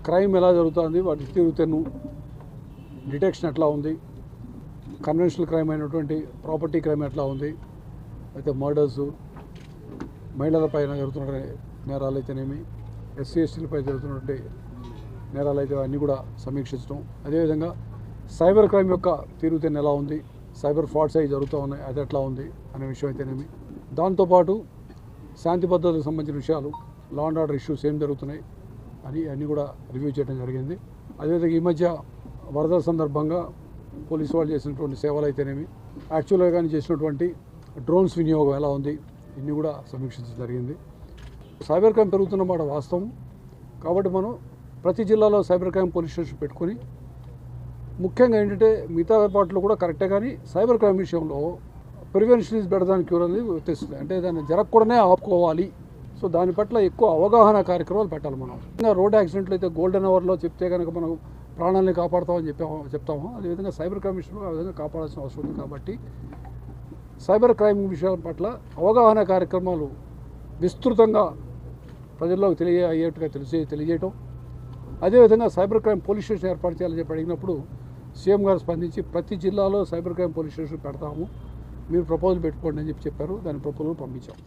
Crime ఎలా జరుగుతుంది, వాటి తీరుతెన్ను డిటెక్షన్ ఎట్లా ఉంది, కన్వెన్షనల్ క్రైమ్ అయినటువంటి ప్రాపర్టీ క్రైమ్ ఎట్లా ఉంది, అయితే మర్డర్సు, మహిళలపైన జరుగుతున్న నేరాలు అయితేనేమి, ఎస్సీ ఎస్టీలపై జరుగుతున్నటువంటి నేరాలు అయితే అన్నీ కూడా సమీక్షించడం. అదేవిధంగా సైబర్ క్రైమ్ యొక్క తీరుతెన్ను ఎలా ఉంది, సైబర్ ఫ్రాడ్స్ అవి జరుగుతూ ఉన్నాయి, అది ఎట్లా ఉంది అనే విషయం అయితేనేమి, దాంతోపాటు శాంతి భద్రతలకు సంబంధించిన విషయాలు, లా అండ్ ఆర్డర్ ఇష్యూస్ ఏం జరుగుతున్నాయి అని అన్నీ కూడా రివ్యూ చేయడం జరిగింది. అదేవిధంగా ఈ మధ్య వరదల సందర్భంగా పోలీసు వాళ్ళు చేసినటువంటి సేవలు అయితేనేమి, యాక్చువల్గా కానీ చేసినటువంటి డ్రోన్స్ వినియోగం ఎలా ఉంది, ఇన్ని కూడా సమీక్షించడం జరిగింది. సైబర్ క్రైమ్ పెరుగుతున్న మాట వాస్తవం. కాబట్టి మనం ప్రతి జిల్లాలో సైబర్ క్రైమ్ పోలీస్ స్టేషన్ పెట్టుకొని, ముఖ్యంగా ఏంటంటే మిగతా ఏర్పాట్లు కూడా కరెక్టే, కానీ సైబర్ క్రైమ్ విషయంలో prevention is better than cure అనేది తెస్తుంది. అంటే దాన్ని జరగకూడనే ఆపుకోవాలి. సో దాని పట్ల ఎక్కువ అవగాహన కార్యక్రమాలు పెట్టాలి. మనం ఇంకా రోడ్ యాక్సిడెంట్లు అయితే గోల్డెన్ అవర్లో చెప్తే కనుక మనం ప్రాణాలని కాపాడుతామని చెప్తాము. అదేవిధంగా సైబర్ క్రైమ్ విషయంలో ఆ విధంగా కాపాడాల్సిన అవసరం ఉంది. కాబట్టి సైబర్ క్రైమ్ విషయాల పట్ల అవగాహన కార్యక్రమాలు విస్తృతంగా ప్రజల్లోకి అయ్యేట్టుగా తెలియజేయటం, అదేవిధంగా సైబర్ క్రైమ్ పోలీస్ స్టేషన్ ఏర్పాటు చేయాలని చెప్పి అడిగినప్పుడు సీఎం గారు స్పందించి ప్రతి జిల్లాలో సైబర్ క్రైమ్ పోలీస్ స్టేషన్ పెడతాము, మీరు ప్రపోజల్ పెట్టుకోండి అని చెప్పారు. దాని ప్రపోజల్ పంపించాం.